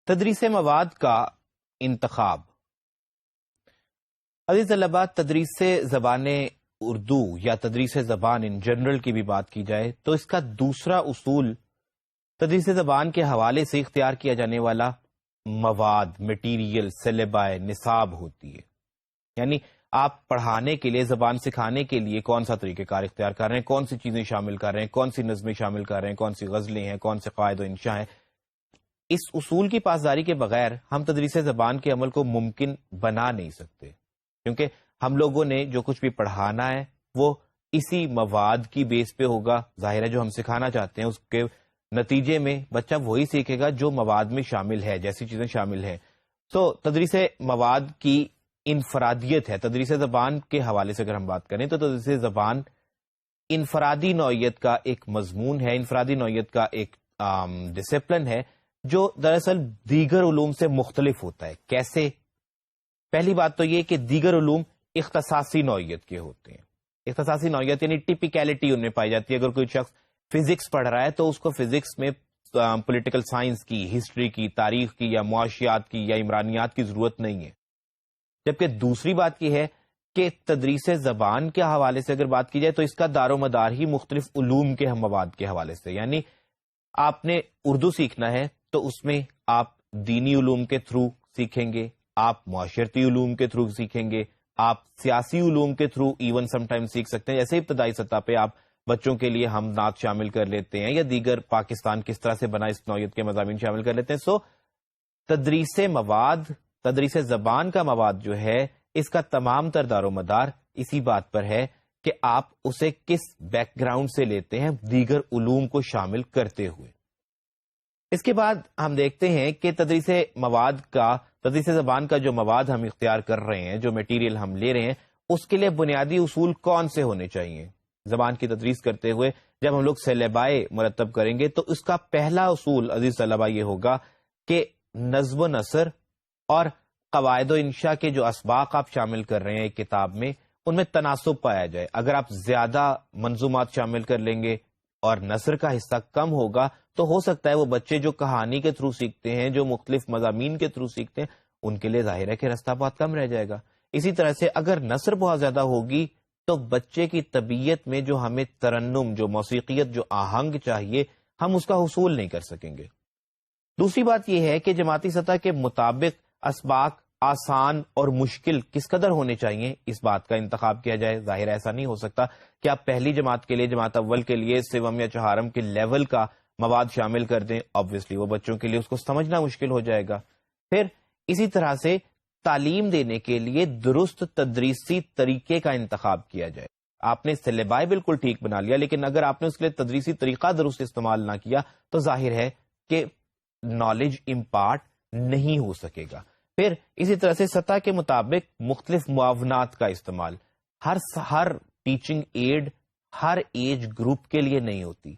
تدریس مواد کا انتخاب۔ عزیز طلباء، تدریس زبان اردو یا تدریس زبان ان جنرل کی بھی بات کی جائے تو اس کا دوسرا اصول تدریس زبان کے حوالے سے اختیار کیا جانے والا مواد، مٹیریل، سلیبائے، نصاب ہوتی ہے۔ یعنی آپ پڑھانے کے لیے، زبان سکھانے کے لیے کون سا طریقہ کار اختیار کر رہے ہیں، کون سی چیزیں شامل کر رہے ہیں، کون سی نظمیں شامل کر رہے ہیں، کون سی غزلیں ہیں، کون سے قواعد و انشاء ہیں۔ اس اصول کی پاسداری کے بغیر ہم تدریس زبان کے عمل کو ممکن بنا نہیں سکتے، کیونکہ ہم لوگوں نے جو کچھ بھی پڑھانا ہے وہ اسی مواد کی بیس پہ ہوگا۔ ظاہر ہے جو ہم سکھانا چاہتے ہیں اس کے نتیجے میں بچہ وہی سیکھے گا جو مواد میں شامل ہے، جیسی چیزیں شامل ہیں۔ تو تدریس مواد کی انفرادیت ہے۔ تدریس زبان کے حوالے سے اگر ہم بات کریں تو تدریس زبان انفرادی نوعیت کا ایک مضمون ہے، انفرادی نوعیت کا ایک ڈسپلن ہے جو دراصل دیگر علوم سے مختلف ہوتا ہے۔ کیسے؟ پہلی بات تو یہ کہ دیگر علوم اختصاصی نوعیت کے ہوتے ہیں۔ اختصاصی نوعیت یعنی ٹیپیکیلٹی ان میں پائی جاتی ہے۔ اگر کوئی شخص فزکس پڑھ رہا ہے تو اس کو فزکس میں پولیٹیکل سائنس کی، ہسٹری کی، تاریخ کی یا معاشیات کی یا عمرانیات کی ضرورت نہیں ہے۔ جبکہ دوسری بات یہ ہے کہ تدریس زبان کے حوالے سے اگر بات کی جائے تو اس کا دار و مدار ہی مختلف علوم کے مواد کے حوالے سے، یعنی آپ نے اردو سیکھنا ہے تو اس میں آپ دینی علوم کے تھرو سیکھیں گے، آپ معاشرتی علوم کے تھرو سیکھیں گے، آپ سیاسی علوم کے تھرو ایون سم ٹائم سیکھ سکتے ہیں۔ جیسے ابتدائی سطح پہ آپ بچوں کے لیے ہم نعت شامل کر لیتے ہیں یا دیگر پاکستان کس طرح سے بنا اس نوعیت کے مضامین شامل کر لیتے ہیں۔ سو تدریس مواد، تدریس زبان کا مواد جو ہے اس کا تمام تر دار و مدار اسی بات پر ہے کہ آپ اسے کس بیک گراؤنڈ سے لیتے ہیں، دیگر علوم کو شامل کرتے ہوئے۔ اس کے بعد ہم دیکھتے ہیں کہ تدریس زبان کا جو مواد ہم اختیار کر رہے ہیں، جو میٹیریل ہم لے رہے ہیں، اس کے لیے بنیادی اصول کون سے ہونے چاہیے۔ زبان کی تدریس کرتے ہوئے جب ہم لوگ سلیبائے مرتب کریں گے تو اس کا پہلا اصول عزیز طلبہ یہ ہوگا کہ نظم و نثر اور قواعد و انشاء کے جو اسباق آپ شامل کر رہے ہیں ایک کتاب میں، ان میں تناسب پایا جائے۔ اگر آپ زیادہ منظومات شامل کر لیں گے اور نثر کا حصہ کم ہوگا تو ہو سکتا ہے وہ بچے جو کہانی کے تھرو سیکھتے ہیں، جو مختلف مضامین کے تھرو سیکھتے ہیں، ان کے لیے ظاہر ہے کہ رستہ بہت کم رہ جائے گا۔ اسی طرح سے اگر نثر بہت زیادہ ہوگی تو بچے کی طبیعت میں جو ہمیں ترنم، جو موسیقیت، جو آہنگ چاہیے، ہم اس کا حصول نہیں کر سکیں گے۔ دوسری بات یہ ہے کہ جماعتی سطح کے مطابق اسباق آسان اور مشکل کس قدر ہونے چاہیے، اس بات کا انتخاب کیا جائے۔ ظاہر ایسا نہیں ہو سکتا کہ آپ پہلی جماعت کے لیے، جماعت اول کے لیے سوم یا چہارم کے لیول کا مواد شامل کر دیں، آبویسلی وہ بچوں کے لیے اس کو سمجھنا مشکل ہو جائے گا۔ پھر اسی طرح سے تعلیم دینے کے لیے درست تدریسی طریقے کا انتخاب کیا جائے۔ آپ نے سلیبائے بالکل ٹھیک بنا لیا، لیکن اگر آپ نے اس کے لیے تدریسی طریقہ درست استعمال نہ کیا تو ظاہر ہے کہ نالج امپارٹ نہیں ہو سکے گا۔ پھر اسی طرح سے سطح کے مطابق مختلف معاونات کا استعمال۔ ہر ٹیچنگ ایڈ ہر ایج گروپ کے لیے نہیں ہوتی۔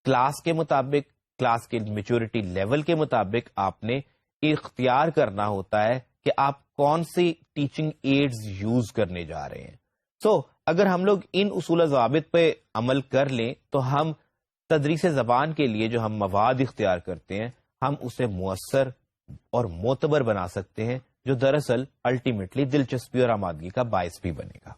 کلاس کے مطابق، کلاس کے میچورٹی لیول کے مطابق آپ نے اختیار کرنا ہوتا ہے کہ آپ کون سی ٹیچنگ ایڈز یوز کرنے جا رہے ہیں۔ اگر ہم لوگ ان اصول و ضوابط پہ عمل کر لیں تو ہم تدریس زبان کے لیے جو ہم مواد اختیار کرتے ہیں، ہم اسے مؤثر اور معتبر بنا سکتے ہیں، جو دراصل الٹیمیٹلی دلچسپی اور آمادگی کا باعث بھی بنے گا۔